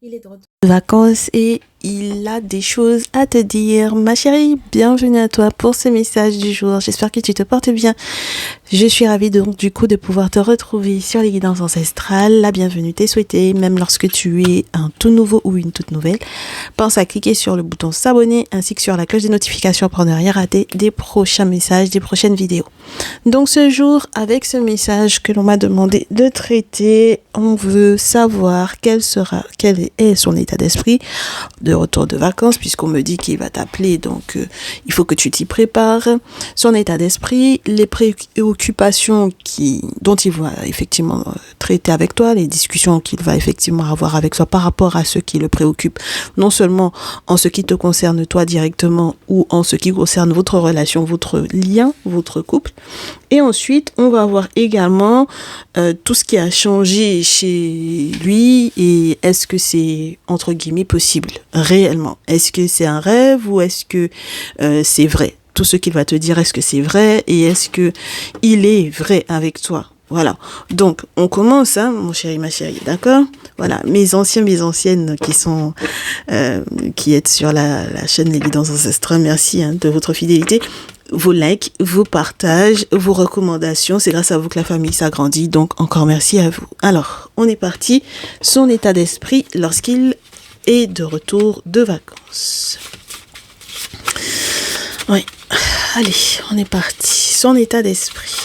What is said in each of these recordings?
Il est de retour de vacances et il a des choses à te dire. Ma chérie, bienvenue à toi pour ce message du jour. J'espère que tu te portes bien. Je suis ravie donc du coup de pouvoir te retrouver sur les guidances ancestrales. La bienvenue t'est souhaitée, même lorsque tu es un tout nouveau ou une toute nouvelle. Pense à cliquer sur le bouton s'abonner ainsi que sur la cloche des notifications pour ne rien rater des prochains messages, des prochaines vidéos. Donc ce jour, avec ce message que l'on m'a demandé de traiter, on veut savoir quel est son état d'esprit de retour de vacances, puisqu'on me dit qu'il va t'appeler, donc il faut que tu t'y prépares. Son état d'esprit, les préoccupations dont il va effectivement traiter avec toi, les discussions qu'il va effectivement avoir avec toi par rapport à ce qui le préoccupe, non seulement en ce qui te concerne toi directement ou en ce qui concerne votre relation, votre lien, votre couple. Et ensuite, on va voir également tout ce qui a changé chez lui et est-ce que c'est, entre guillemets, possible réellement. Est-ce que c'est un rêve ou est-ce que c'est vrai? Tout ce qu'il va te dire, est-ce que c'est vrai et est-ce que il est vrai avec toi? Voilà. Donc, on commence, hein, mon chéri, ma chérie, d'accord? Voilà. Mes anciennes qui êtes sur la chaîne Les Guidances Ancestrales, merci de votre fidélité. Vos likes, vos partages, vos recommandations, c'est grâce à vous que la famille s'agrandit, donc encore merci à vous. Alors, on est parti. Son état d'esprit lorsqu'il est de retour de vacances. Oui, allez, on est parti. Son état d'esprit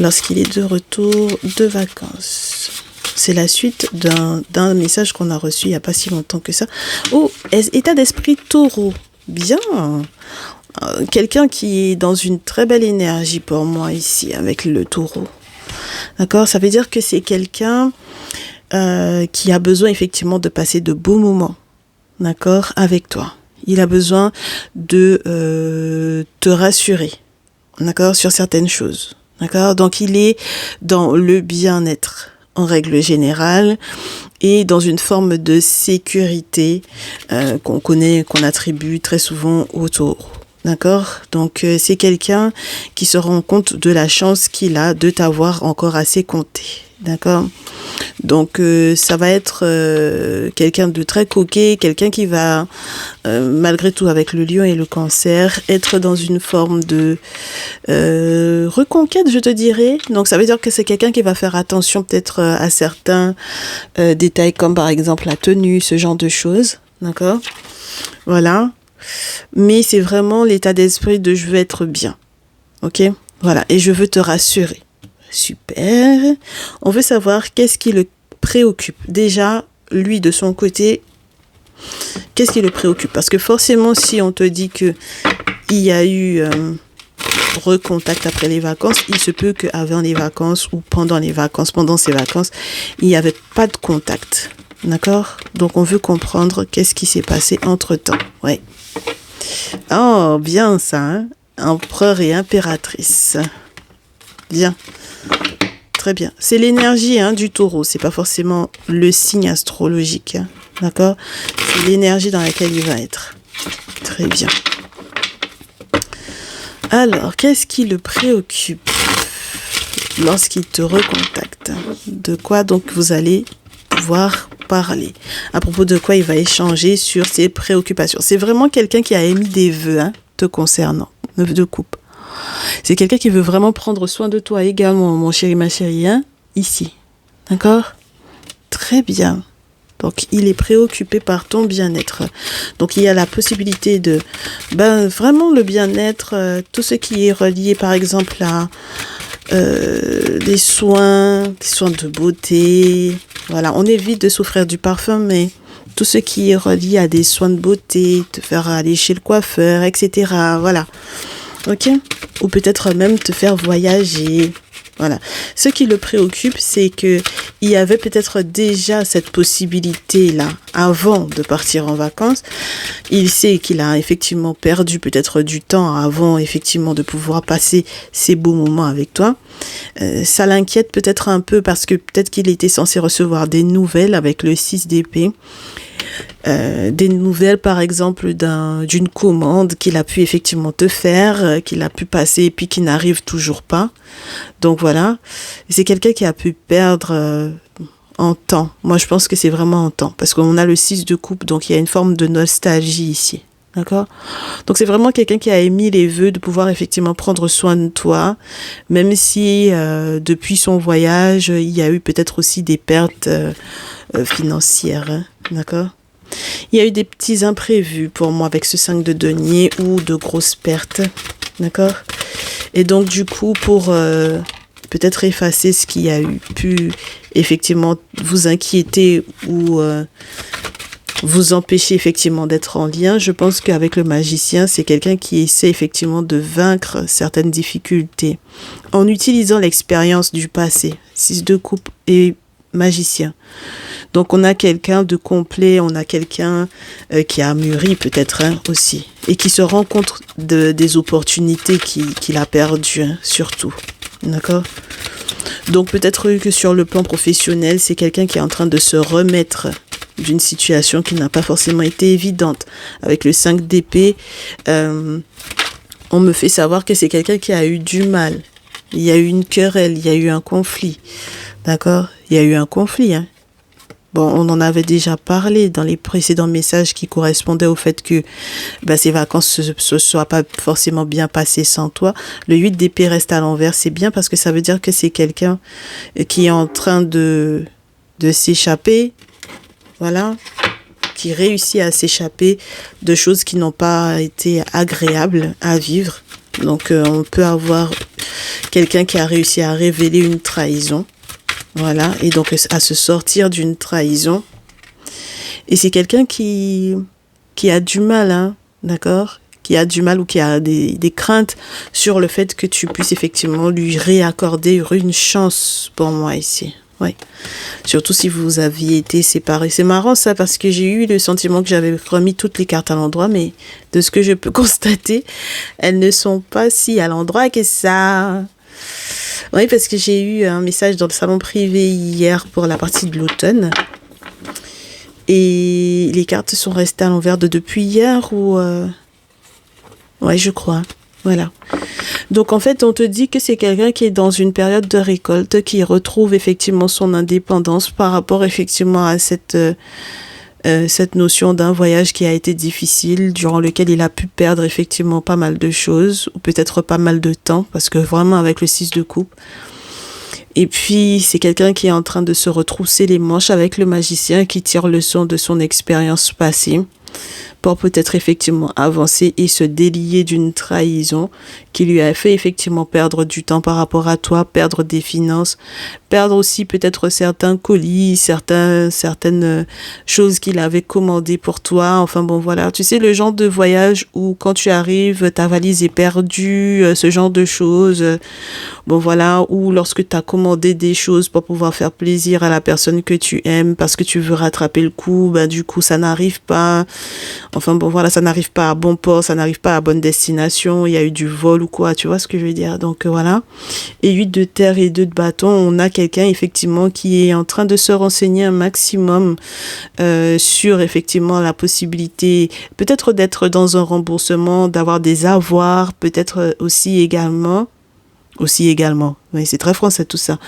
lorsqu'il est de retour de vacances. C'est la suite d'un message qu'on a reçu il n'y a pas si longtemps que ça. Oh, état d'esprit taureau. Bien. Quelqu'un qui est dans une très belle énergie pour moi ici avec le taureau. D'accord? Ça veut dire que c'est quelqu'un qui a besoin effectivement de passer de beaux moments. D'accord? Avec toi. Il a besoin de te rassurer. D'accord? Sur certaines choses. D'accord? Donc il est dans le bien-être en règle générale et dans une forme de sécurité qu'on attribue très souvent au taureau. D'accord? Donc c'est quelqu'un qui se rend compte de la chance qu'il a de t'avoir encore à ses côtés. D'accord? Donc ça va être quelqu'un de très coquet, quelqu'un qui va, malgré tout avec le lion et le cancer, être dans une forme de reconquête, je te dirais. Donc ça veut dire que c'est quelqu'un qui va faire attention peut-être à certains détails comme par exemple la tenue, ce genre de choses. D'accord? Voilà. Mais c'est vraiment l'état d'esprit de je veux être bien. Ok? Voilà. Et je veux te rassurer. Super. On veut savoir qu'est-ce qui le préoccupe. Déjà, lui, de son côté, qu'est-ce qui le préoccupe? Parce que forcément, si on te dit qu'il y a eu recontact après les vacances, il se peut qu'avant les vacances ou pendant ces vacances, il n'y avait pas de contact. D'accord? Donc, on veut comprendre qu'est-ce qui s'est passé entre-temps. Ouais. Oh, bien ça, hein? Empereur et impératrice. Bien. Très bien. C'est l'énergie du taureau. C'est pas forcément le signe astrologique. Hein. D'accord? C'est l'énergie dans laquelle il va être. Très bien. Alors, qu'est-ce qui le préoccupe lorsqu'il te recontacte? De quoi donc vous allez pouvoir parler? À propos de quoi il va échanger sur ses préoccupations? C'est vraiment quelqu'un qui a émis des vœux te concernant, de couple. C'est quelqu'un qui veut vraiment prendre soin de toi également, mon chéri, ma chérie, ici. D'accord? Très bien. Donc, il est préoccupé par ton bien-être. Donc, il y a la possibilité de, vraiment le bien-être, tout ce qui est relié, par exemple, à des soins de beauté. Voilà, on évite de souffrir du parfum, mais tout ce qui est relié à des soins de beauté, te faire aller chez le coiffeur, etc. Voilà. Ok? Ou peut-être même te faire voyager. Voilà. Ce qui le préoccupe, c'est que il y avait peut-être déjà cette possibilité-là avant de partir en vacances. Il sait qu'il a effectivement perdu peut-être du temps avant effectivement de pouvoir passer ces beaux moments avec toi. Ça l'inquiète peut-être un peu parce que peut-être qu'il était censé recevoir des nouvelles avec le 6 d'épée. Des nouvelles par exemple d'une commande qu'il a pu effectivement te faire, qu'il a pu passer et puis qui n'arrive toujours pas. Donc voilà, c'est quelqu'un qui a pu perdre en temps. Moi, je pense que c'est vraiment en temps. Parce qu'on a le 6 de coupe, donc il y a une forme de nostalgie ici. D'accord? Donc, c'est vraiment quelqu'un qui a émis les vœux de pouvoir effectivement prendre soin de toi, même si depuis son voyage, il y a eu peut-être aussi des pertes financières. Hein? D'accord? Il y a eu des petits imprévus pour moi avec ce 5 de denier ou de grosses pertes. D'accord? Et donc, du coup, pour peut-être effacer ce qui a pu effectivement vous inquiéter ou vous empêcher effectivement d'être en lien, je pense qu'avec le magicien, c'est quelqu'un qui essaie effectivement de vaincre certaines difficultés en utilisant l'expérience du passé. 6 de coupe et magicien. Donc on a quelqu'un de complet, on a quelqu'un qui a mûri peut-être aussi et qui se rend compte des opportunités qu'il a perdues surtout. D'accord? Donc peut-être que sur le plan professionnel, c'est quelqu'un qui est en train de se remettre d'une situation qui n'a pas forcément été évidente. Avec le 5 d'épée, on me fait savoir que c'est quelqu'un qui a eu du mal. Il y a eu une querelle, il y a eu un conflit. D'accord? Il y a eu un conflit. Hein? Bon, on en avait déjà parlé dans les précédents messages qui correspondaient au fait que ces vacances se soient pas forcément bien passées sans toi. Le 8 d'épée reste à l'envers. C'est bien parce que ça veut dire que c'est quelqu'un qui est en train de s'échapper. Voilà. Qui réussit à s'échapper de choses qui n'ont pas été agréables à vivre. Donc, on peut avoir quelqu'un qui a réussi à révéler une trahison. Voilà, et donc à se sortir d'une trahison. Et c'est quelqu'un qui a du mal, hein, d'accord? Qui a du mal ou qui a des craintes sur le fait que tu puisses effectivement lui réaccorder une chance pour moi ici. Oui. Surtout si vous aviez été séparés. C'est marrant ça parce que j'ai eu le sentiment que j'avais remis toutes les cartes à l'endroit, mais de ce que je peux constater, elles ne sont pas si à l'endroit que ça. Oui, parce que j'ai eu un message dans le salon privé hier pour la partie de l'automne. Et les cartes sont restées à l'envers depuis hier ou... Ouais, je crois. Voilà. Donc, en fait, on te dit que c'est quelqu'un qui est dans une période de récolte, qui retrouve effectivement son indépendance par rapport effectivement à cette notion d'un voyage qui a été difficile, durant lequel il a pu perdre effectivement pas mal de choses, ou peut-être pas mal de temps, parce que vraiment avec le 6 de coupe. Et puis, c'est quelqu'un qui est en train de se retrousser les manches avec le magicien qui tire leçon de son expérience passée pour peut-être effectivement avancer et se délier d'une trahison qui lui a fait effectivement perdre du temps par rapport à toi, perdre des finances, perdre aussi peut-être certains colis, certaines choses qu'il avait commandées pour toi. Enfin bon, voilà. Tu sais, le genre de voyage où quand tu arrives, ta valise est perdue, ce genre de choses. Bon, voilà. Ou lorsque tu as commandé des choses pour pouvoir faire plaisir à la personne que tu aimes parce que tu veux rattraper le coup, du coup, ça n'arrive pas. Enfin bon, voilà, ça n'arrive pas à bon port, ça n'arrive pas à bonne destination. Il y a eu du vol ou quoi, tu vois ce que je veux dire. Donc voilà. Et 8 de terre et 2 de bâton, on a quelqu'un effectivement qui est en train de se renseigner un maximum sur effectivement la possibilité peut-être d'être dans un remboursement, d'avoir des avoirs, peut-être aussi également. Oui, c'est très français tout ça.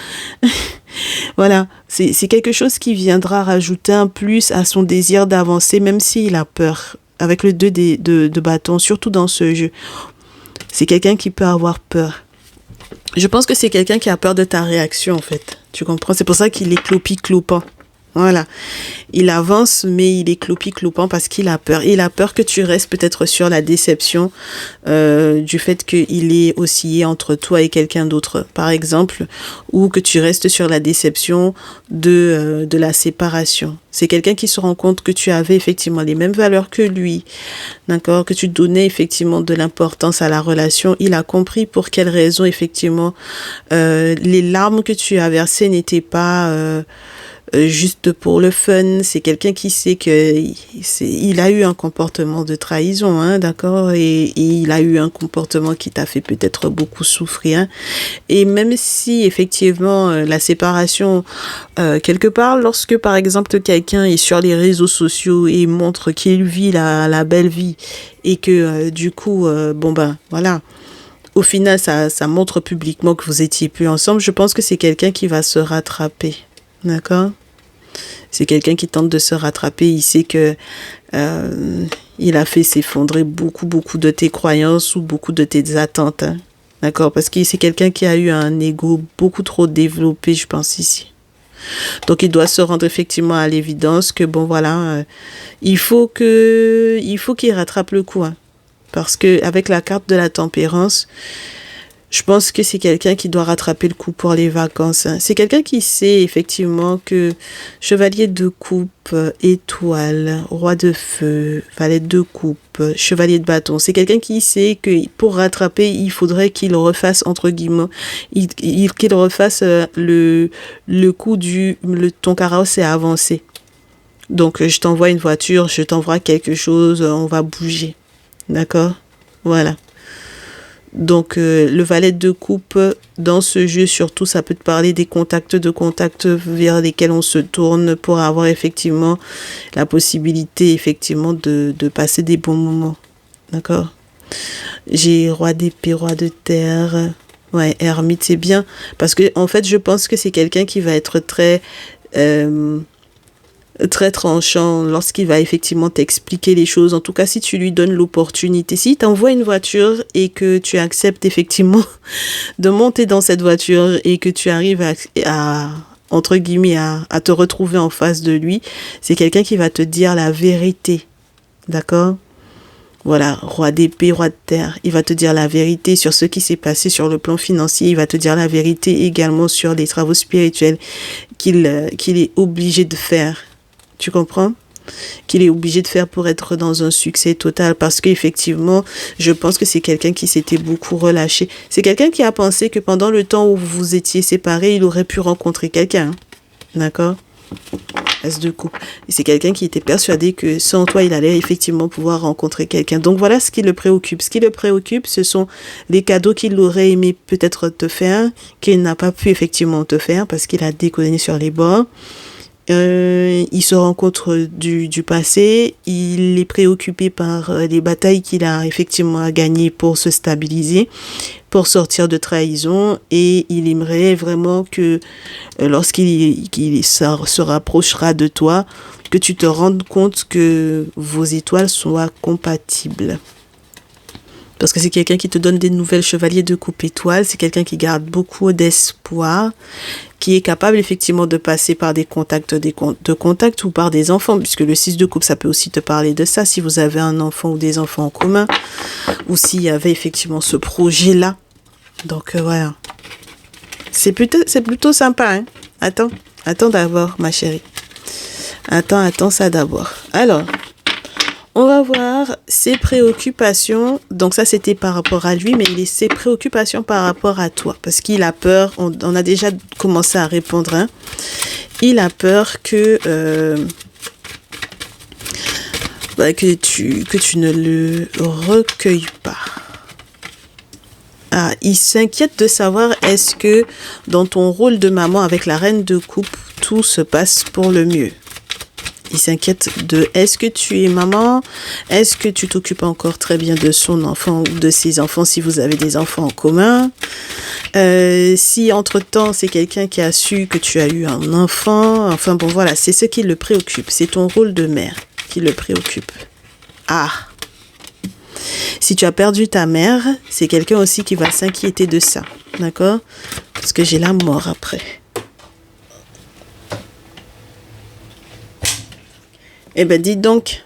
Voilà, c'est quelque chose qui viendra rajouter un plus à son désir d'avancer, même s'il a peur. Avec le 2 de bâton, surtout dans ce jeu. C'est quelqu'un qui peut avoir peur. Je pense que c'est quelqu'un qui a peur de ta réaction, en fait. Tu comprends? C'est pour ça qu'il est clopi-clopant. Voilà. Il avance, mais il est clopi-clopant parce qu'il a peur. Il a peur que tu restes peut-être sur la déception du fait qu'il est oscillé entre toi et quelqu'un d'autre, par exemple, ou que tu restes sur la déception de la séparation. C'est quelqu'un qui se rend compte que tu avais effectivement les mêmes valeurs que lui, d'accord, que tu donnais effectivement de l'importance à la relation. Il a compris pour quelles raisons effectivement les larmes que tu as versées n'étaient pas... juste pour le fun. C'est quelqu'un qui sait que il a eu un comportement de trahison, hein, d'accord, et il a eu un comportement qui t'a fait peut-être beaucoup souffrir. Et même si effectivement la séparation quelque part, lorsque par exemple quelqu'un est sur les réseaux sociaux et montre qu'il vit la belle vie et que du coup voilà, au final ça montre publiquement que vous étiez plus ensemble, je pense que c'est quelqu'un qui va se rattraper. D'accord? C'est quelqu'un qui tente de se rattraper. Il sait que il a fait s'effondrer beaucoup de tes croyances ou beaucoup de tes attentes. Hein. D'accord? Parce que c'est quelqu'un qui a eu un ego beaucoup trop développé, je pense, ici. Donc, il doit se rendre effectivement à l'évidence que, bon, voilà, il faut qu'il rattrape le coup. Hein. Parce que avec la carte de la tempérance, je pense que c'est quelqu'un qui doit rattraper le coup pour les vacances. Hein. C'est quelqu'un qui sait effectivement que chevalier de coupe, étoile, roi de feu, valet de coupe, chevalier de bâton. C'est quelqu'un qui sait que pour rattraper, il faudrait qu'il refasse, entre guillemets, qu'il refasse le coup ton carrosse est avancé. Donc, je t'envoie une voiture, je t'envoie quelque chose, on va bouger. D'accord? Voilà. Donc, le valet de coupe, dans ce jeu, surtout, ça peut te parler des contacts vers lesquels on se tourne pour avoir effectivement la possibilité, effectivement, de passer des bons moments. D'accord? J'ai roi d'épée, roi de terre. Ouais, ermite, c'est bien. Parce que, en fait, je pense que c'est quelqu'un qui va être très tranchant lorsqu'il va effectivement t'expliquer les choses. En tout cas, si tu lui donnes l'opportunité, s'il t'envoie une voiture et que tu acceptes effectivement de monter dans cette voiture et que tu arrives à entre guillemets, à te retrouver en face de lui, c'est quelqu'un qui va te dire la vérité. D'accord ? Voilà, roi d'épée, roi de terre. Il va te dire la vérité sur ce qui s'est passé sur le plan financier. Il va te dire la vérité également sur les travaux spirituels qu'il est obligé de faire. Tu comprends? Qu'il est obligé de faire pour être dans un succès total. Parce qu'effectivement, je pense que c'est quelqu'un qui s'était beaucoup relâché. C'est quelqu'un qui a pensé que pendant le temps où vous étiez séparés, il aurait pu rencontrer quelqu'un. D'accord? As de coupe. Et c'est quelqu'un qui était persuadé que sans toi, il allait effectivement pouvoir rencontrer quelqu'un. Donc voilà ce qui le préoccupe. Ce qui le préoccupe, ce sont les cadeaux qu'il aurait aimé peut-être te faire, qu'il n'a pas pu effectivement te faire parce qu'il a déconné sur les bords. Il se rencontre du passé, il est préoccupé par les batailles qu'il a effectivement à gagner pour se stabiliser, pour sortir de trahison, et il aimerait vraiment que lorsqu'il se rapprochera de toi, que tu te rendes compte que vos étoiles soient compatibles. Parce que c'est quelqu'un qui te donne des nouvelles chevaliers de coupe étoile, c'est quelqu'un qui garde beaucoup d'espoir, qui est capable effectivement de passer par des contacts ou par des enfants, puisque le 6 de coupe, ça peut aussi te parler de ça, si vous avez un enfant ou des enfants en commun, ou s'il y avait effectivement ce projet-là. Donc voilà. C'est plutôt sympa, hein. Attends d'abord, ma chérie. Attends ça d'abord. Alors, on va voir ses préoccupations. Donc ça, c'était par rapport à lui, mais ses préoccupations par rapport à toi. Parce qu'il a peur, on a déjà commencé à répondre. Hein. Il a peur que tu ne le recueilles pas. Ah, il s'inquiète de savoir est-ce que dans ton rôle de maman avec la reine de coupe, tout se passe pour le mieux. Il s'inquiète de est-ce que tu es maman, est-ce que tu t'occupes encore très bien de son enfant ou de ses enfants si vous avez des enfants en commun. Si entre-temps c'est quelqu'un qui a su que tu as eu un enfant, enfin bon voilà, c'est ce qui le préoccupe, c'est ton rôle de mère qui le préoccupe. Ah, si tu as perdu ta mère, c'est quelqu'un aussi qui va s'inquiéter de ça, d'accord? Parce que j'ai la mort après. Eh ben, dites donc.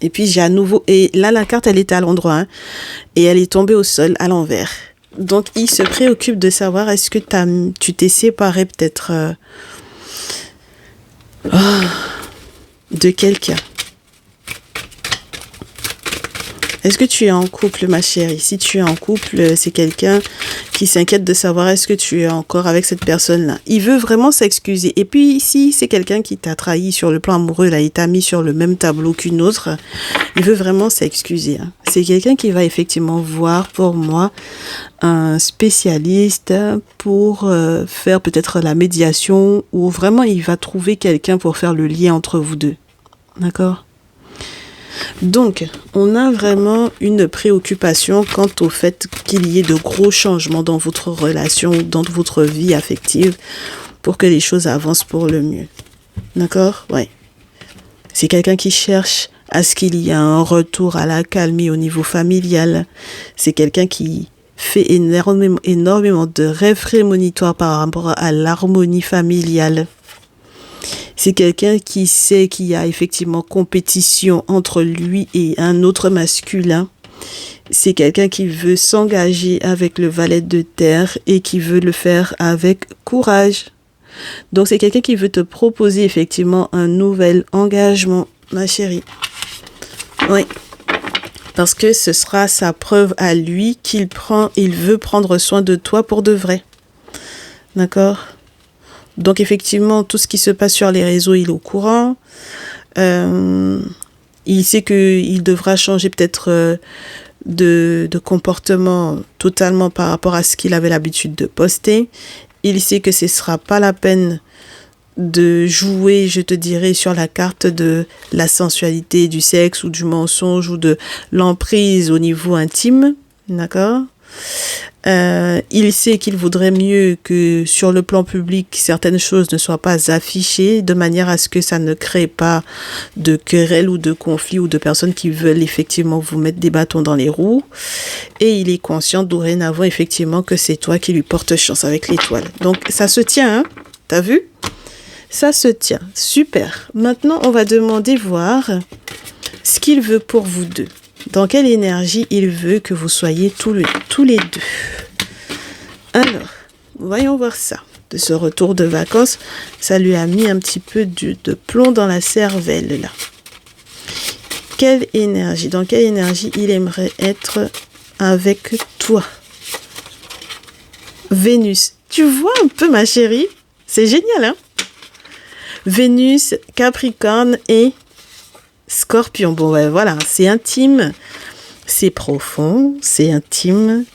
Et puis, j'ai à nouveau... Et là, la carte, elle était à l'endroit. Hein, et elle est tombée au sol, à l'envers. Donc, il se préoccupe de savoir est-ce que tu t'es séparé peut-être de quelqu'un. Est-ce que tu es en couple, ma chérie? Si tu es en couple, c'est quelqu'un qui s'inquiète de savoir est-ce que tu es encore avec cette personne-là. Il veut vraiment s'excuser. Et puis, si c'est quelqu'un qui t'a trahi sur le plan amoureux, là, il t'a mis sur le même tableau qu'une autre, il veut vraiment s'excuser. Hein. C'est quelqu'un qui va effectivement voir, pour moi, un spécialiste pour faire peut-être la médiation ou vraiment il va trouver quelqu'un pour faire le lien entre vous deux. D'accord ? Donc, on a vraiment une préoccupation quant au fait qu'il y ait de gros changements dans votre relation, dans votre vie affective, pour que les choses avancent pour le mieux. D'accord? Ouais. C'est quelqu'un qui cherche à ce qu'il y ait un retour à la calmie au niveau familial. C'est quelqu'un qui fait énormément de rêves prémonitoires par rapport à l'harmonie familiale. C'est quelqu'un qui sait qu'il y a effectivement compétition entre lui et un autre masculin. C'est quelqu'un qui veut s'engager avec le valet de terre et qui veut le faire avec courage. Donc, c'est quelqu'un qui veut te proposer effectivement un nouvel engagement, ma chérie. Oui. Parce que ce sera sa preuve à lui il veut prendre soin de toi pour de vrai. D'accord? Donc, effectivement, tout ce qui se passe sur les réseaux, il est au courant. Il sait qu'il devra changer peut-être de comportement totalement par rapport à ce qu'il avait l'habitude de poster. Il sait que ce ne sera pas la peine de jouer, je te dirais, sur la carte de la sensualité, du sexe ou du mensonge ou de l'emprise au niveau intime. D'accord? Il sait qu'il vaudrait mieux que sur le plan public, certaines choses ne soient pas affichées de manière à ce que ça ne crée pas de querelles ou de conflits ou de personnes qui veulent effectivement vous mettre des bâtons dans les roues. Et il est conscient dorénavant effectivement que c'est toi qui lui porte chance avec l'étoile. Donc ça se tient, hein? T'as vu? Ça se tient. Super. Maintenant, on va demander voir ce qu'il veut pour vous deux. Dans quelle énergie il veut que vous soyez tous les deux. Alors, voyons voir ça. De ce retour de vacances, ça lui a mis un petit peu de plomb dans la cervelle, là. Quelle énergie, dans quelle énergie il aimerait être avec toi? Vénus. Tu vois un peu, ma chérie? C'est génial, hein? Vénus, Capricorne et Scorpion. Bon, ouais, voilà, c'est intime, c'est profond, c'est intime.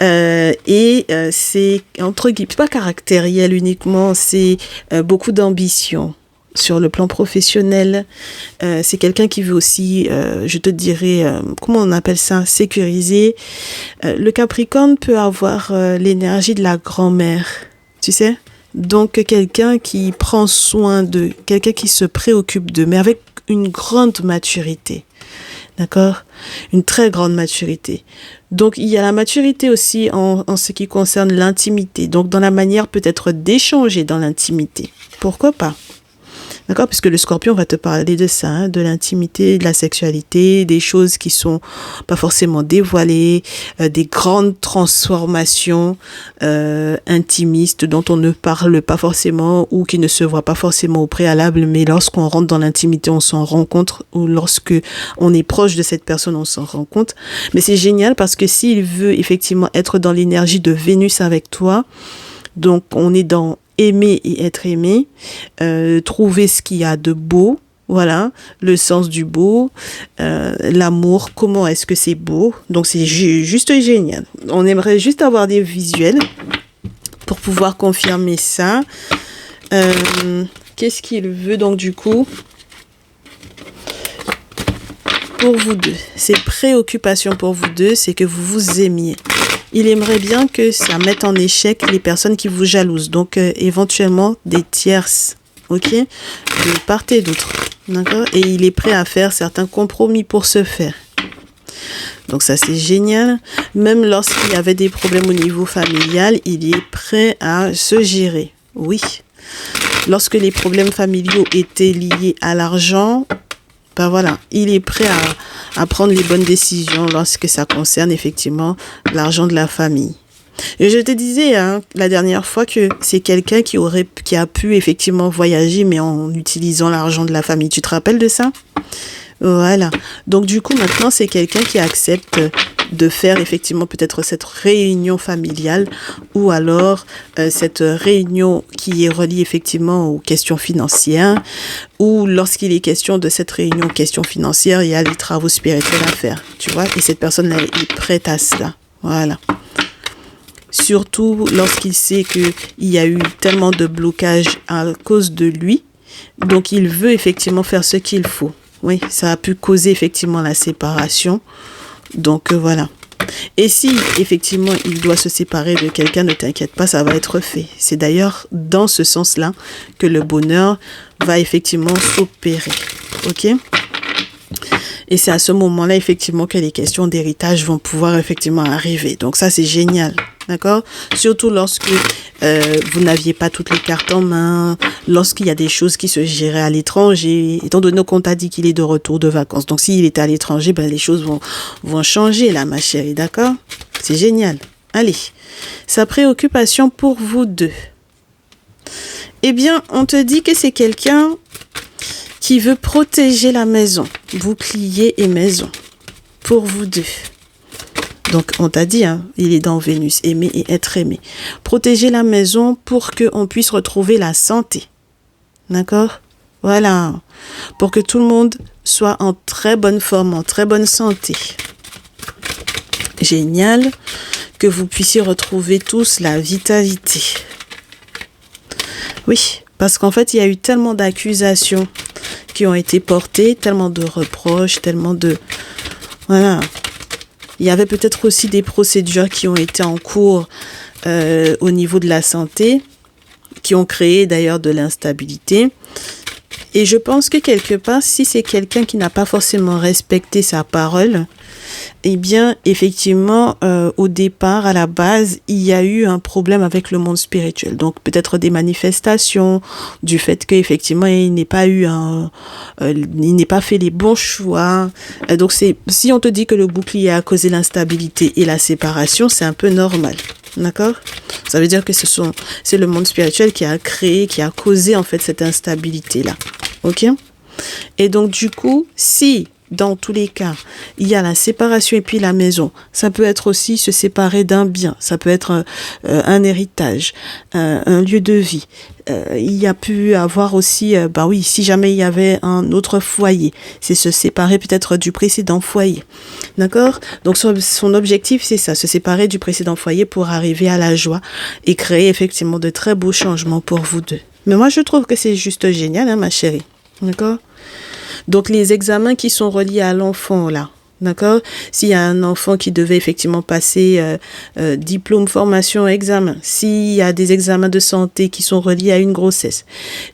C'est entre guillemets pas caractériel uniquement, c'est beaucoup d'ambition sur le plan professionnel. C'est quelqu'un qui veut aussi, je te dirais, comment on appelle ça, sécuriser. Le Capricorne peut avoir l'énergie de la grand-mère, tu sais. Donc quelqu'un qui prend soin de, quelqu'un qui se préoccupe de, mais avec une grande maturité. D'accord? Une très grande maturité. Donc, il y a la maturité aussi en ce qui concerne l'intimité. Donc, dans la manière peut-être d'échanger dans l'intimité. Pourquoi pas? D'accord? Puisque le Scorpion va te parler de ça, hein, de l'intimité, de la sexualité, des choses qui sont pas forcément dévoilées, des grandes transformations intimistes dont on ne parle pas forcément ou qui ne se voient pas forcément au préalable, mais lorsqu'on rentre dans l'intimité, on s'en rend compte, ou lorsque on est proche de cette personne, on s'en rend compte. Mais c'est génial parce que s'il veut effectivement être dans l'énergie de Vénus avec toi, donc on est dans aimer et être aimé, trouver ce qu'il y a de beau, voilà, le sens du beau, l'amour, comment est-ce que c'est beau. Donc c'est juste génial. On aimerait juste avoir des visuels pour pouvoir confirmer ça. Qu'est-ce qu'il veut donc du coup pour vous deux? Ses préoccupations pour vous deux, c'est que vous vous aimiez. Il aimerait bien que ça mette en échec les personnes qui vous jalousent. Donc, éventuellement, des tierces, ok? De part et d'autre, d'accord? Et il est prêt à faire certains compromis pour ce faire. Donc, ça, c'est génial. Même lorsqu'il y avait des problèmes au niveau familial, il est prêt à se gérer. Oui. Lorsque les problèmes familiaux étaient liés à l'argent, ben voilà, il est prêt à prendre les bonnes décisions lorsque ça concerne effectivement l'argent de la famille. Et je te disais hein, la dernière fois que c'est quelqu'un qui a pu effectivement voyager mais en utilisant l'argent de la famille. Tu te rappelles de ça? Voilà. Donc du coup maintenant c'est quelqu'un qui accepte de faire effectivement peut-être cette réunion familiale ou alors cette réunion qui est reliée effectivement aux questions financières ou lorsqu'il est question de cette réunion questions financières, il y a les travaux spirituels à faire, tu vois, et cette personne-là est prête à cela. Voilà. Surtout lorsqu'il sait qu'il y a eu tellement de blocages à cause de lui, donc il veut effectivement faire ce qu'il faut. Oui, ça a pu causer effectivement la séparation. Donc voilà. Et si effectivement il doit se séparer de quelqu'un, ne t'inquiète pas, ça va être fait. C'est d'ailleurs dans ce sens-là que le bonheur va effectivement s'opérer. Ok? Et c'est à ce moment-là, effectivement, que les questions d'héritage vont pouvoir effectivement arriver. Donc ça, c'est génial. D'accord? Surtout lorsque vous n'aviez pas toutes les cartes en main, lorsqu'il y a des choses qui se géraient à l'étranger, étant donné qu'on t'a dit qu'il est de retour de vacances. Donc s'il était à l'étranger, ben, les choses vont changer là, ma chérie. D'accord? C'est génial. Allez. Sa préoccupation pour vous deux. Eh bien, on te dit que c'est quelqu'un qui veut protéger la maison, bouclier et maison, pour vous deux. Donc, on t'a dit, hein, il est dans Vénus, aimer et être aimé. Protéger la maison pour qu'on puisse retrouver la santé. D'accord? Voilà. Pour que tout le monde soit en très bonne forme, en très bonne santé. Génial. Que vous puissiez retrouver tous la vitalité. Oui, parce qu'en fait, il y a eu tellement d'accusations qui ont été portées, tellement de reproches, tellement de... Voilà. Il y avait peut-être aussi des procédures qui ont été en cours au niveau de la santé, qui ont créé d'ailleurs de l'instabilité. Et je pense que quelque part, si c'est quelqu'un qui n'a pas forcément respecté sa parole, eh bien, effectivement, au départ, à la base, il y a eu un problème avec le monde spirituel. Donc, peut-être des manifestations du fait qu'effectivement, il n'est pas fait les bons choix. Donc, si on te dit que le bouclier a causé l'instabilité et la séparation, c'est un peu normal. D'accord? Ça veut dire que c'est le monde spirituel qui a causé, en fait, cette instabilité-là. OK? Et donc, du coup, si... Dans tous les cas, il y a la séparation et puis la maison. Ça peut être aussi se séparer d'un bien. Ça peut être un héritage, un lieu de vie. Il y a pu avoir aussi, si jamais il y avait un autre foyer, c'est se séparer peut-être du précédent foyer. D'accord? Donc son objectif, c'est ça, se séparer du précédent foyer pour arriver à la joie et créer effectivement de très beaux changements pour vous deux. Mais moi, je trouve que c'est juste génial, hein, ma chérie. D'accord? Donc, les examens qui sont reliés à l'enfant, là, d'accord? S'il y a un enfant qui devait effectivement passer diplôme, formation, examen, s'il y a des examens de santé qui sont reliés à une grossesse,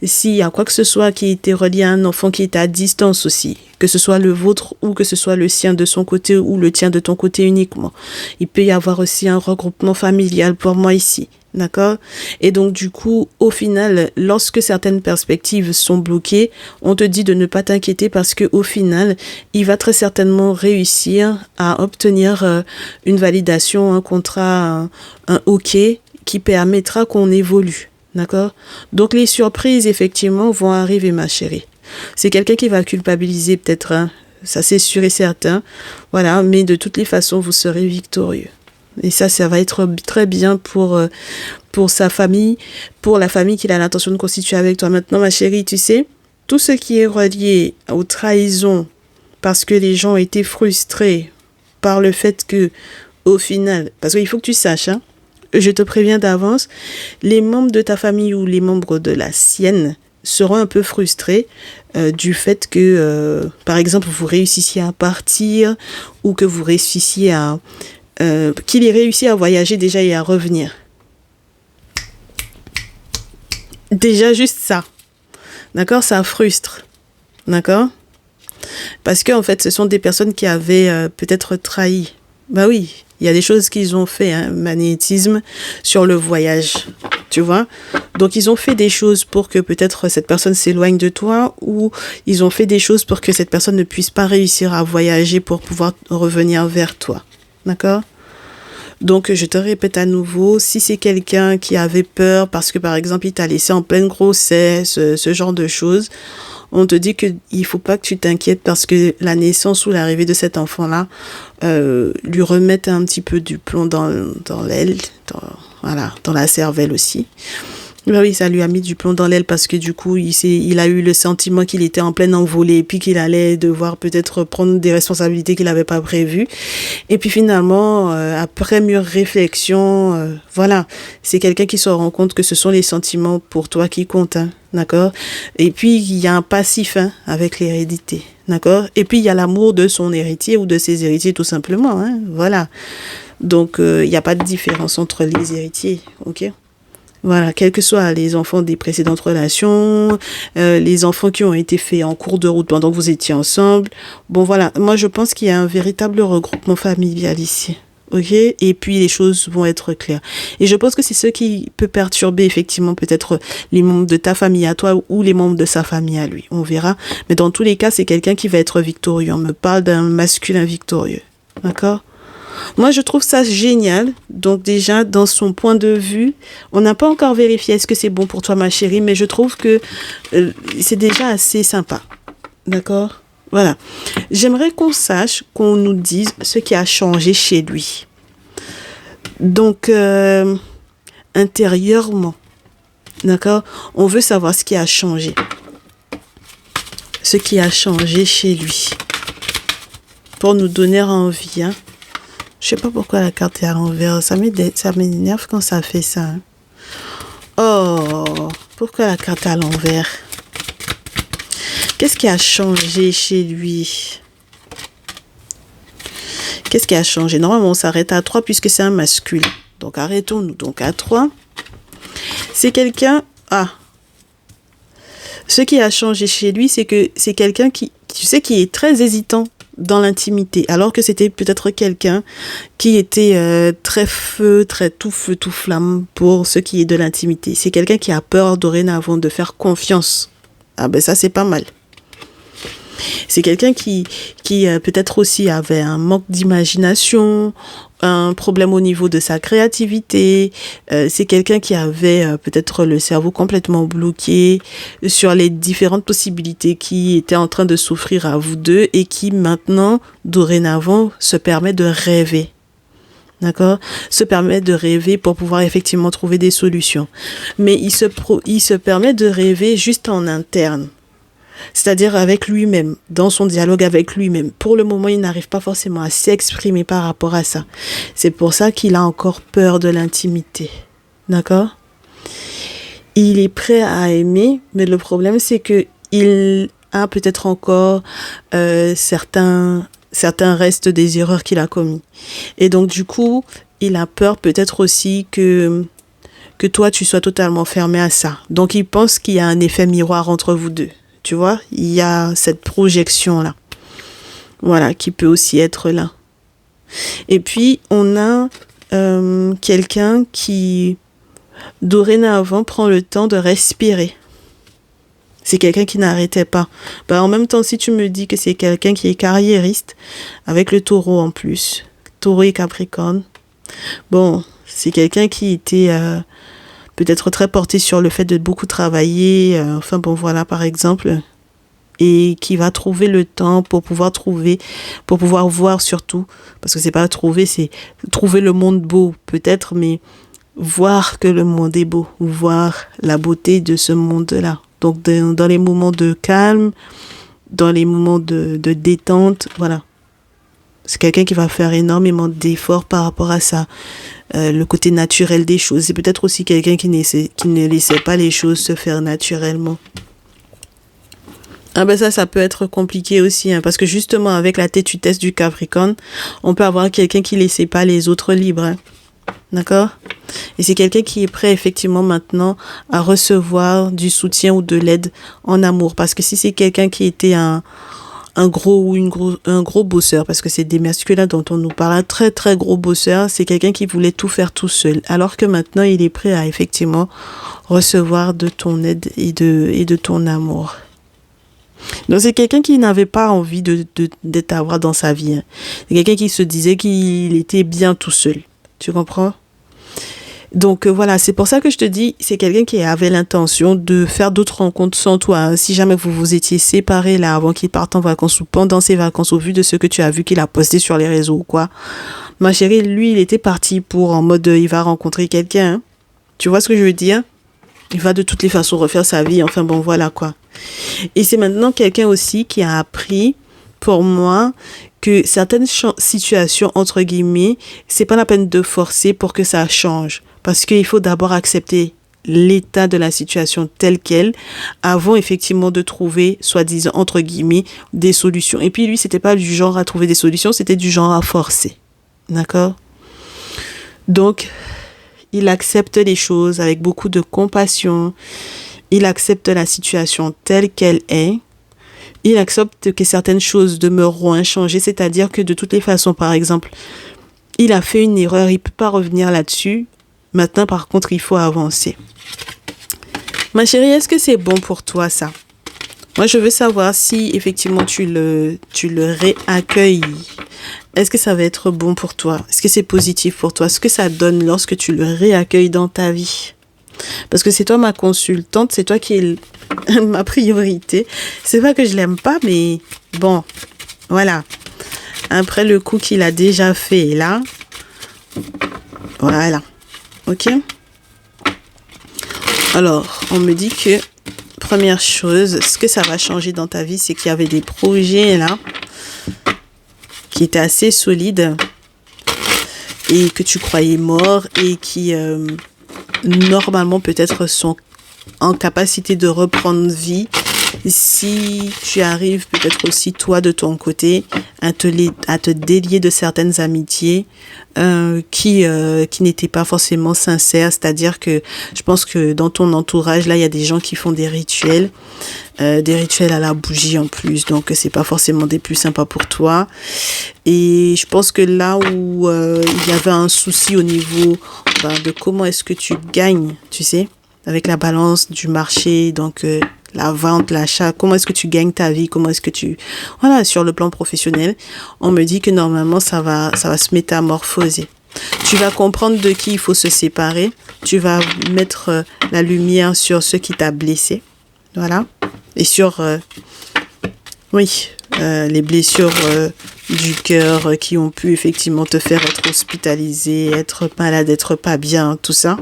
s'il y a quoi que ce soit qui était relié à un enfant qui est à distance aussi, que ce soit le vôtre ou que ce soit le sien de son côté ou le tien de ton côté uniquement, il peut y avoir aussi un regroupement familial pour moi ici. D'accord? Et donc, du coup, au final, lorsque certaines perspectives sont bloquées, on te dit de ne pas t'inquiéter parce que au final, il va très certainement réussir à obtenir une validation, un contrat, un OK qui permettra qu'on évolue. D'accord? Donc, les surprises, effectivement, vont arriver, ma chérie. C'est quelqu'un qui va culpabiliser peut-être, hein, ça c'est sûr et certain. Voilà, mais de toutes les façons, vous serez victorieux. Et ça va être très bien pour sa famille, pour la famille qu'il a l'intention de constituer avec toi. Maintenant, ma chérie, tu sais, tout ce qui est relié aux trahisons, parce que les gens ont été frustrés par le fait que, au final, parce qu'il faut que tu saches, hein, je te préviens d'avance, les membres de ta famille ou les membres de la sienne seront un peu frustrés du fait que, par exemple, vous réussissiez à partir ou que vous réussissiez à... qu'il ait réussi à voyager déjà et à revenir. Déjà juste ça. D'accord? Ça frustre. D'accord? Parce que en fait, ce sont des personnes qui avaient peut-être trahi. Bah oui, il y a des choses qu'ils ont fait, hein, magnétisme sur le voyage. Tu vois? Donc, ils ont fait des choses pour que peut-être cette personne s'éloigne de toi ou ils ont fait des choses pour que cette personne ne puisse pas réussir à voyager pour pouvoir revenir vers toi. D'accord? Donc, je te répète à nouveau, si c'est quelqu'un qui avait peur parce que, par exemple, il t'a laissé en pleine grossesse, ce genre de choses, on te dit qu'il ne faut pas que tu t'inquiètes parce que la naissance ou l'arrivée de cet enfant-là lui remettent un petit peu du plomb dans l'aile, dans la cervelle aussi. Bah oui, ça lui a mis du plomb dans l'aile parce que du coup, il a eu le sentiment qu'il était en pleine envolée et puis qu'il allait devoir peut-être prendre des responsabilités qu'il n'avait pas prévues. Et puis finalement, après mûre réflexion, voilà, c'est quelqu'un qui se rend compte que ce sont les sentiments pour toi qui comptent, hein, d'accord? Et puis, il y a un passif hein, avec l'hérédité, d'accord? Et puis, il y a l'amour de son héritier ou de ses héritiers tout simplement, hein, voilà. Donc, il n'y a pas de différence entre les héritiers, ok? Voilà, quels que soient les enfants des précédentes relations, les enfants qui ont été faits en cours de route pendant que vous étiez ensemble. Bon, voilà, moi je pense qu'il y a un véritable regroupement familial ici. Ok, et puis les choses vont être claires. Et je pense que c'est ce qui peut perturber effectivement peut-être les membres de ta famille à toi ou les membres de sa famille à lui. On verra. Mais dans tous les cas, c'est quelqu'un qui va être victorieux. On me parle d'un masculin victorieux. D'accord? Moi, je trouve ça génial. Donc déjà, dans son point de vue, on n'a pas encore vérifié est-ce que c'est bon pour toi, ma chérie, mais je trouve que c'est déjà assez sympa. D'accord? Voilà. J'aimerais qu'on sache, qu'on nous dise ce qui a changé chez lui. Donc, intérieurement, d'accord? On veut savoir ce qui a changé. Ce qui a changé chez lui. Pour nous donner envie, hein. Je sais pas pourquoi la carte est à l'envers. Ça m'énerve quand ça fait ça. Hein. Oh, pourquoi la carte est à l'envers? Qu'est-ce qui a changé chez lui? Qu'est-ce qui a changé? Normalement, on s'arrête à 3 puisque c'est un masculin. Donc, arrêtons-nous donc à 3. C'est quelqu'un... Ah. Ce qui a changé chez lui, c'est que c'est quelqu'un qui, tu sais, qui est très hésitant dans l'intimité, alors que c'était peut-être quelqu'un qui était très feu, tout flamme pour ce qui est de l'intimité. C'est quelqu'un qui a peur dorénavant de faire confiance. Ah ben ça c'est pas mal. C'est quelqu'un qui peut-être aussi avait un manque d'imagination, un problème au niveau de sa créativité. C'est quelqu'un qui avait peut-être le cerveau complètement bloqué sur les différentes possibilités qui étaient en train de s'offrir à vous deux et qui maintenant, dorénavant, se permet de rêver. D'accord? Se permet de rêver pour pouvoir effectivement trouver des solutions. Mais il se permet de rêver juste en interne. C'est-à-dire avec lui-même, dans son dialogue avec lui-même. Pour le moment, il n'arrive pas forcément à s'exprimer par rapport à ça. C'est pour ça qu'il a encore peur de l'intimité. D'accord? Il est prêt à aimer, mais le problème, c'est que il a peut-être encore certains restes des erreurs qu'il a commis. Et donc, du coup, il a peur peut-être aussi que toi, tu sois totalement fermé à ça. Donc, il pense qu'il y a un effet miroir entre vous deux. Tu vois, il y a cette projection-là. Voilà, qui peut aussi être là. Et puis, on a quelqu'un qui, dorénavant, prend le temps de respirer. C'est quelqu'un qui n'arrêtait pas. En même temps, si tu me dis que c'est quelqu'un qui est carriériste, avec le taureau en plus, taureau et capricorne, bon, c'est quelqu'un qui était... peut-être très porté sur le fait de beaucoup travailler, enfin bon voilà par exemple, et qui va trouver le temps pour pouvoir voir surtout, parce que c'est pas trouver, c'est trouver le monde beau peut-être, mais voir que le monde est beau, voir la beauté de ce monde-là. Donc dans les moments de calme, dans les moments de détente, voilà. C'est quelqu'un qui va faire énormément d'efforts par rapport à ça. Le côté naturel des choses. C'est peut-être aussi quelqu'un qui ne laissait pas les choses se faire naturellement. Ah ben ça peut être compliqué aussi, hein, parce que justement avec la têtutesse du Capricorne, on peut avoir quelqu'un qui ne laissait pas les autres libres. Hein. D'accord? Et c'est quelqu'un qui est prêt effectivement maintenant à recevoir du soutien ou de l'aide en amour. Parce que si c'est quelqu'un qui était un gros bosseur, parce que c'est des masculins dont on nous parle, un très très gros bosseur, c'est quelqu'un qui voulait tout faire tout seul, alors que maintenant il est prêt à effectivement recevoir de ton aide et de ton amour. Donc c'est quelqu'un qui n'avait pas envie d'être à voir dans sa vie. Hein. C'est quelqu'un qui se disait qu'il était bien tout seul. Tu comprends? Donc voilà, c'est pour ça que je te dis, c'est quelqu'un qui avait l'intention de faire d'autres rencontres sans toi. Hein. Si jamais vous vous étiez séparés là avant qu'il parte en vacances ou pendant ses vacances, au vu de ce que tu as vu qu'il a posté sur les réseaux ou quoi, ma chérie, lui, il était parti pour en mode il va rencontrer quelqu'un. Hein. Tu vois ce que je veux dire? Il va de toutes les façons refaire sa vie. Enfin bon, voilà quoi. Et c'est maintenant quelqu'un aussi qui a appris, pour moi, que certaines situations, entre guillemets, c'est pas la peine de forcer pour que ça change. Parce qu'il faut d'abord accepter l'état de la situation telle qu'elle avant effectivement de trouver, soi-disant, entre guillemets, des solutions. Et puis lui, c'était pas du genre à trouver des solutions, c'était du genre à forcer. D'accord? Donc, il accepte les choses avec beaucoup de compassion. Il accepte la situation telle qu'elle est. Il accepte que certaines choses demeureront inchangées, c'est-à-dire que de toutes les façons, par exemple, il a fait une erreur, il ne peut pas revenir là-dessus. Maintenant, par contre, il faut avancer. Ma chérie, est-ce que c'est bon pour toi, ça? Moi, je veux savoir si, effectivement, tu le réaccueilles. Est-ce que ça va être bon pour toi? Est-ce que c'est positif pour toi? Ce que ça donne lorsque tu le réaccueilles dans ta vie? Parce que c'est toi ma consultante, c'est toi qui es ma priorité. C'est pas que je l'aime pas, mais bon, voilà. Après le coup qu'il a déjà fait, là, voilà. Ok? Alors, on me dit que, première chose, ce que ça va changer dans ta vie, c'est qu'il y avait des projets, là, qui étaient assez solides et que tu croyais morts et qui, normalement, peut-être sont en capacité de reprendre vie si tu arrives peut-être aussi toi de ton côté à te délier de certaines amitiés qui n'étaient pas forcément sincères, c'est-à-dire que je pense que dans ton entourage là il y a des gens qui font des rituels à la bougie en plus, donc c'est pas forcément des plus sympas pour toi. Et je pense que là où il y avait un souci au niveau de comment est-ce que tu gagnes, tu sais, avec la balance du marché, donc la vente, l'achat, comment est-ce que tu gagnes ta vie, comment est-ce que tu... Voilà, sur le plan professionnel, on me dit que normalement, ça va se métamorphoser. Tu vas comprendre de qui il faut se séparer, tu vas mettre la lumière sur ce qui t'a blessé, voilà, et sur, les blessures du cœur qui ont pu effectivement te faire être hospitalisé, être malade, être pas bien, tout ça.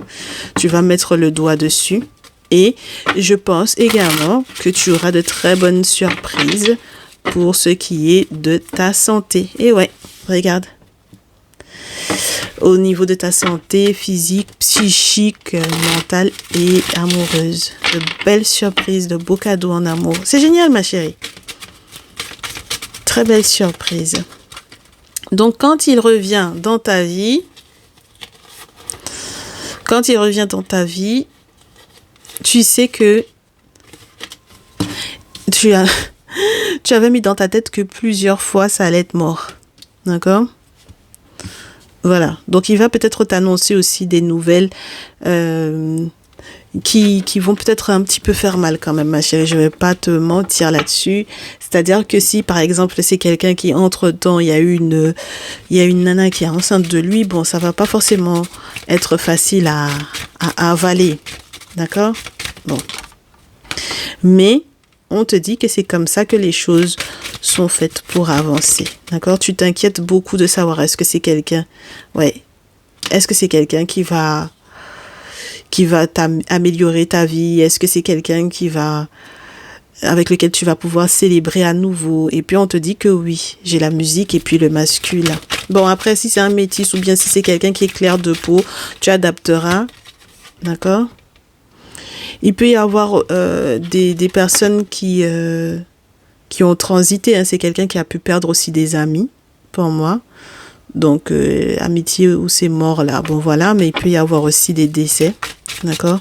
Tu vas mettre le doigt dessus. Et je pense également que tu auras de très bonnes surprises pour ce qui est de ta santé. Et ouais, regarde. Au niveau de ta santé physique, psychique, mentale et amoureuse. De belles surprises, de beaux cadeaux en amour. C'est génial, ma chérie. Très belle surprise. Donc, quand il revient dans ta vie, tu sais que tu avais mis dans ta tête que plusieurs fois ça allait être mort. D'accord? Voilà. Donc, il va peut-être t'annoncer aussi des nouvelles qui vont peut-être un petit peu faire mal quand même, ma chérie. Je vais pas te mentir là-dessus. C'est-à-dire que si, par exemple, c'est quelqu'un qui, entre-temps, il y a une nana qui est enceinte de lui, bon, ça va pas forcément être facile à avaler. D'accord? Bon. Mais, on te dit que c'est comme ça que les choses sont faites pour avancer. D'accord? Tu t'inquiètes beaucoup de savoir est-ce que c'est quelqu'un... Ouais. Est-ce que c'est quelqu'un qui va améliorer ta vie? Est-ce que c'est quelqu'un avec lequel tu vas pouvoir célébrer à nouveau? Et puis on te dit que oui, j'ai la musique et puis le masculin. Bon, après, si c'est un métis ou bien si c'est quelqu'un qui est clair de peau, tu adapteras. D'accord? Il peut y avoir des personnes qui ont transité. Hein. C'est quelqu'un qui a pu perdre aussi des amis, pour moi. Donc, amitié où c'est mort là. Bon, voilà, mais il peut y avoir aussi des décès. D'accord?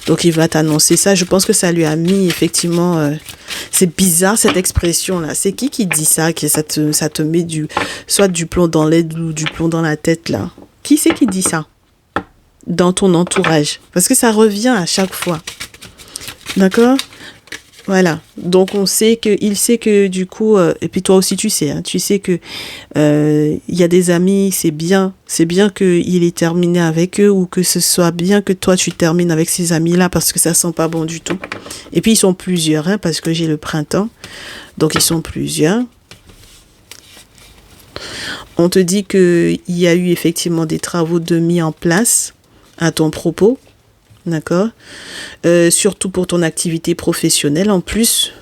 Donc, il va t'annoncer ça. Je pense que ça lui a mis effectivement... c'est bizarre cette expression-là. C'est qui dit ça? Que ça te met soit du plomb dans l'aile ou du plomb dans la tête là. Qui c'est qui dit ça? Dans ton entourage. Parce que ça revient à chaque fois. D'accord? Voilà. Donc, il sait que du coup, et puis toi aussi tu sais, hein, tu sais que il y a des amis, c'est bien qu'il ait terminé avec eux ou que ce soit bien que toi tu termines avec ces amis-là parce que ça sent pas bon du tout. Et puis ils sont plusieurs, hein, parce que j'ai le printemps. Donc, ils sont plusieurs. On te dit qu'il y a eu effectivement des travaux de mis en place à ton propos. d'accord? Surtout pour ton activité professionnelle en plus.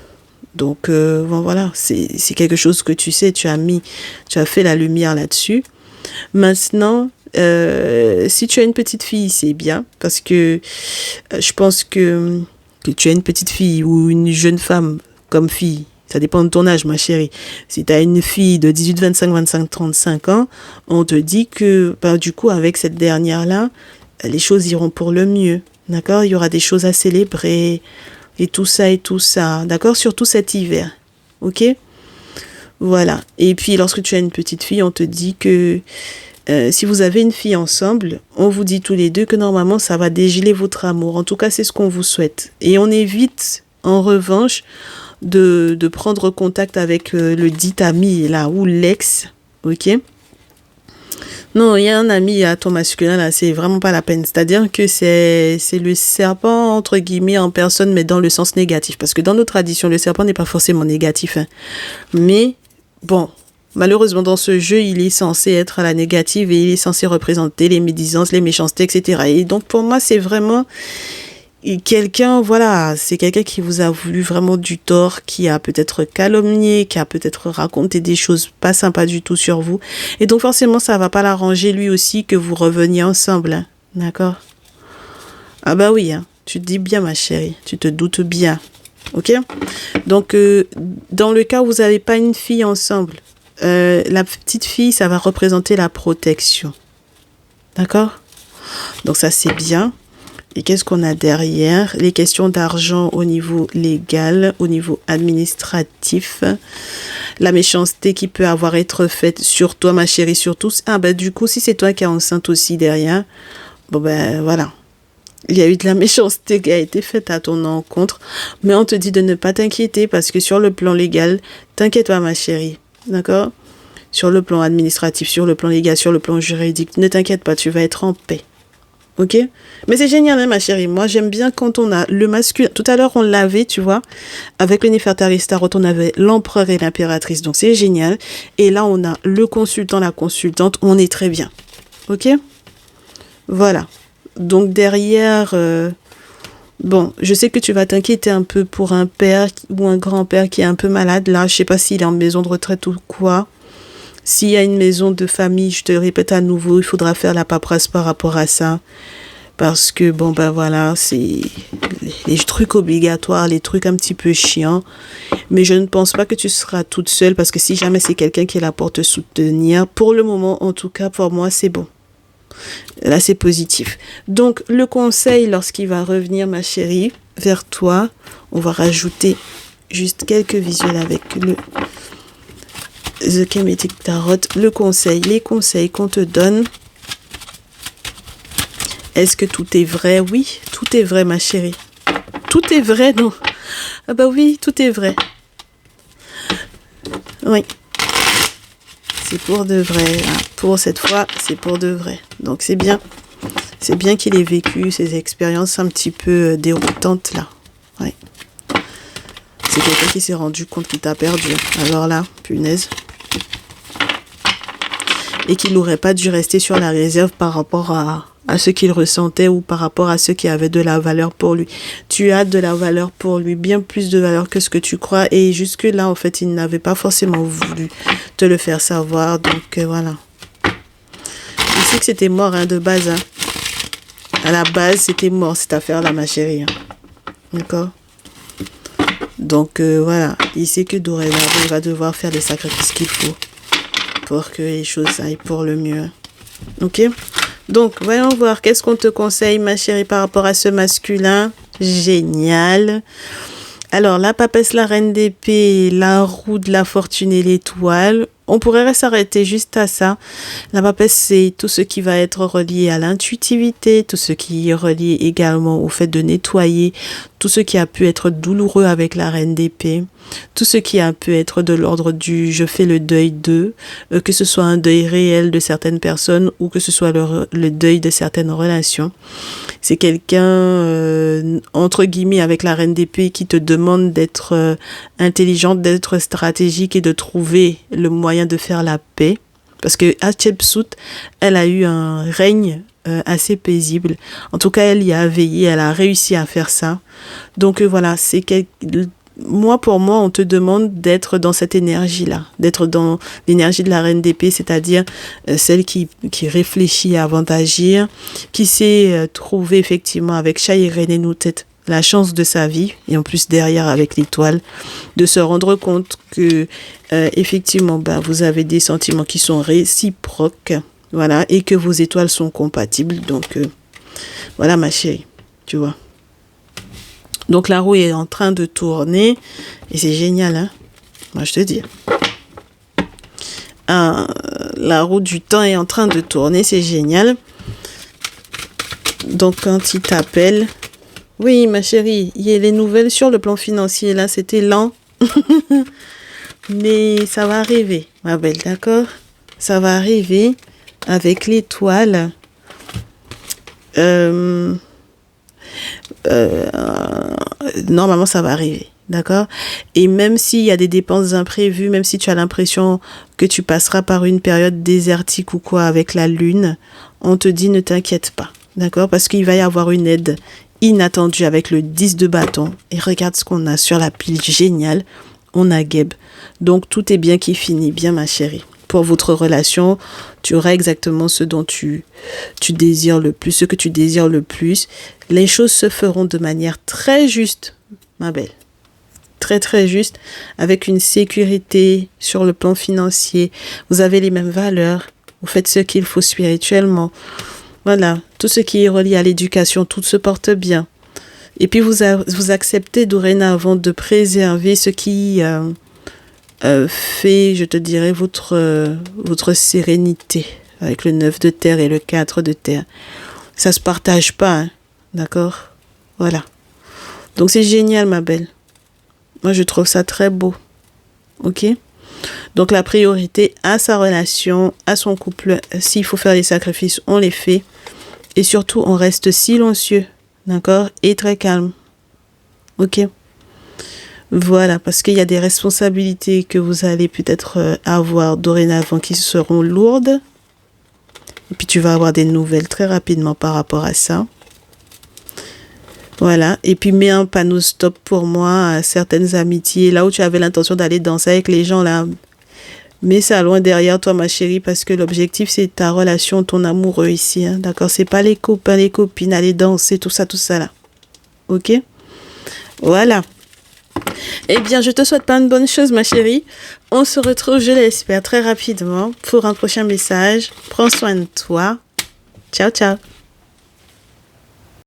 Donc, bon, voilà, c'est quelque chose que tu sais, tu as fait la lumière là-dessus. Maintenant, si tu as une petite fille, c'est bien, parce que je pense que tu as une petite fille ou une jeune femme comme fille. Ça dépend de ton âge, ma chérie. Si tu as une fille de 18, 25, 25, 35 ans, on te dit que, ben, du coup, avec cette dernière-là, les choses iront pour le mieux. D'accord? Il y aura des choses à célébrer et tout ça et tout ça. D'accord? Surtout cet hiver. Ok? Voilà. Et puis, lorsque tu as une petite fille, on te dit que si vous avez une fille ensemble, on vous dit tous les deux que normalement, ça va dégeler votre amour. En tout cas, c'est ce qu'on vous souhaite. Et on évite, en revanche, de prendre contact avec le dit ami, là, ou l'ex. Ok? Non, il y a un ami à ton masculin, là, c'est vraiment pas la peine. C'est-à-dire que c'est le serpent, entre guillemets, en personne, mais dans le sens négatif. Parce que dans nos traditions, le serpent n'est pas forcément négatif. Hein. Mais, bon, malheureusement, dans ce jeu, il est censé être à la négative et il est censé représenter les médisances, les méchancetés, etc. Et donc, pour moi, c'est vraiment quelqu'un, voilà, c'est quelqu'un qui vous a voulu vraiment du tort, qui a peut-être calomnié, qui a peut-être raconté des choses pas sympas du tout sur vous. Et donc, forcément, ça va pas l'arranger lui aussi que vous reveniez ensemble. Hein. D'accord? Ah bah oui, hein. Tu te dis bien, ma chérie. Tu te doutes bien. Ok? Donc, dans le cas où vous n'avez pas une fille ensemble, la petite fille, ça va représenter la protection. D'accord? Donc ça, c'est bien. Et qu'est-ce qu'on a derrière? Les questions d'argent au niveau légal, au niveau administratif. La méchanceté qui peut avoir été faite sur toi, ma chérie, surtout. Ah ben du coup, si c'est toi qui es enceinte aussi derrière, bon ben voilà. Il y a eu de la méchanceté qui a été faite à ton encontre. Mais on te dit de ne pas t'inquiéter parce que sur le plan légal, t'inquiète pas, ma chérie. D'accord? Sur le plan administratif, sur le plan légal, sur le plan juridique, ne t'inquiète pas, tu vas être en paix. Ok? Mais c'est génial, hein, ma chérie. Moi, j'aime bien quand on a le masculin. Tout à l'heure, on l'avait, tu vois. Avec le Nefertari Starot, on avait l'empereur et l'impératrice. Donc, c'est génial. Et là, on a le consultant, la consultante. On est très bien. Ok? Voilà. Donc, derrière... Bon, je sais que tu vas t'inquiéter un peu pour un père ou un grand-père qui est un peu malade. Là, je sais pas s'il est en maison de retraite ou quoi. S'il y a une maison de famille, je te le répète à nouveau, il faudra faire la paperasse par rapport à ça. Parce que, bon, ben voilà, c'est les trucs obligatoires, les trucs un petit peu chiants. Mais je ne pense pas que tu seras toute seule parce que si jamais c'est quelqu'un qui est là pour te soutenir, pour le moment, en tout cas, pour moi, c'est bon. Là, c'est positif. Donc, le conseil, lorsqu'il va revenir, ma chérie, vers toi, on va rajouter juste quelques visuels avec le The Kemetic Tarot. Le conseil, les conseils qu'on te donne. Est-ce que tout est vrai? Oui, tout est vrai, ma chérie. Tout est vrai, non? Ah bah oui, tout est vrai. Oui. C'est pour de vrai. Hein. Pour cette fois, c'est pour de vrai. Donc c'est bien. C'est bien qu'il ait vécu ces expériences un petit peu déroutantes, là. Oui. C'est quelqu'un qui s'est rendu compte qu'il t'a perdu. Alors là, punaise. Et qu'il n'aurait pas dû rester sur la réserve par rapport à ce qu'il ressentait ou par rapport à ceux qui avaient de la valeur pour lui. Tu as de la valeur pour lui, bien plus de valeur que ce que tu crois. Et jusque-là, en fait, il n'avait pas forcément voulu te le faire savoir. Donc, voilà. Je sais que c'était mort, hein, de base. Hein. À la base, c'était mort, cette affaire-là, ma chérie. Hein. D'accord? Donc, voilà. Il sait que dorénavant, il va devoir faire les sacrifices qu'il faut pour que les choses aillent pour le mieux. Ok? Donc, voyons voir. Qu'est-ce qu'on te conseille, ma chérie, par rapport à ce masculin? Génial. Alors, la papesse, la reine d'épée, la roue de la fortune et l'étoile. On pourrait s'arrêter juste à ça. La papesse, c'est tout ce qui va être relié à l'intuitivité, tout ce qui est relié également au fait de nettoyer, tout ce qui a pu être douloureux avec la reine d'épée, tout ce qui a pu être de l'ordre du je fais le deuil d'eux, que ce soit un deuil réel de certaines personnes ou que ce soit le deuil de certaines relations. C'est quelqu'un, entre guillemets, avec la reine d'épée qui te demande d'être intelligente, d'être stratégique et de trouver le moyen de faire la paix. Parce que Hatshepsut, elle a eu un règne assez paisible. En tout cas, elle y a veillé, elle a réussi à faire ça. Donc voilà, pour moi, on te demande d'être dans cette énergie-là, d'être dans l'énergie de la reine d'épée, c'est-à-dire celle qui réfléchit avant d'agir, qui sait trouver effectivement avec Chahirene Noutet la chance de sa vie, et en plus derrière avec l'étoile, de se rendre compte que effectivement, vous avez des sentiments qui sont réciproques, voilà, et que vos étoiles sont compatibles. Donc voilà ma chérie, tu vois. Donc la roue est en train de tourner et c'est génial, hein. Moi je te dis. La roue du temps est en train de tourner, c'est génial. Donc quand il t'appelle, oui ma chérie, il y a les nouvelles sur le plan financier, là c'était lent. Mais ça va arriver, ma belle, d'accord? Ça va arriver avec l'étoile. Normalement ça va arriver, d'accord? Et même s'il y a des dépenses imprévues, même si tu as l'impression que tu passeras par une période désertique ou quoi avec la lune, on te dit ne t'inquiète pas, d'accord? Parce qu'il va y avoir une aide inattendue avec le 10 de bâton. Et regarde ce qu'on a sur la pile, génial, on a Geb. Donc tout est bien qui finit bien ma chérie. Pour votre relation, tu auras exactement ce dont tu désires le plus, ce que tu désires le plus. Les choses se feront de manière très juste, ma belle. Très, très juste, avec une sécurité sur le plan financier. Vous avez les mêmes valeurs. Vous faites ce qu'il faut spirituellement. Voilà, tout ce qui est relié à l'éducation, tout se porte bien. Et puis, vous acceptez dorénavant de préserver ce qui... fait, je te dirais, votre sérénité avec le 9 de terre et le 4 de terre. Ça se partage pas, hein, d'accord? Voilà. Donc c'est génial, ma belle. Moi, je trouve ça très beau. Ok? Donc la priorité à sa relation, à son couple, s'il faut faire des sacrifices, on les fait. Et surtout, on reste silencieux, d'accord? Et très calme. Ok? Voilà, parce qu'il y a des responsabilités que vous allez peut-être avoir dorénavant qui seront lourdes. Et puis tu vas avoir des nouvelles très rapidement par rapport à ça. Voilà, et puis mets un panneau stop pour moi à certaines amitiés. Là où tu avais l'intention d'aller danser avec les gens, là, mets ça loin derrière toi, ma chérie, parce que l'objectif, c'est ta relation, ton amoureux ici. Hein, d'accord? C'est pas les copains, les copines, aller danser, tout ça là. Ok? Voilà. Eh bien, je te souhaite plein de bonnes choses, ma chérie. On se retrouve, je l'espère, très rapidement pour un prochain message. Prends soin de toi. Ciao, ciao.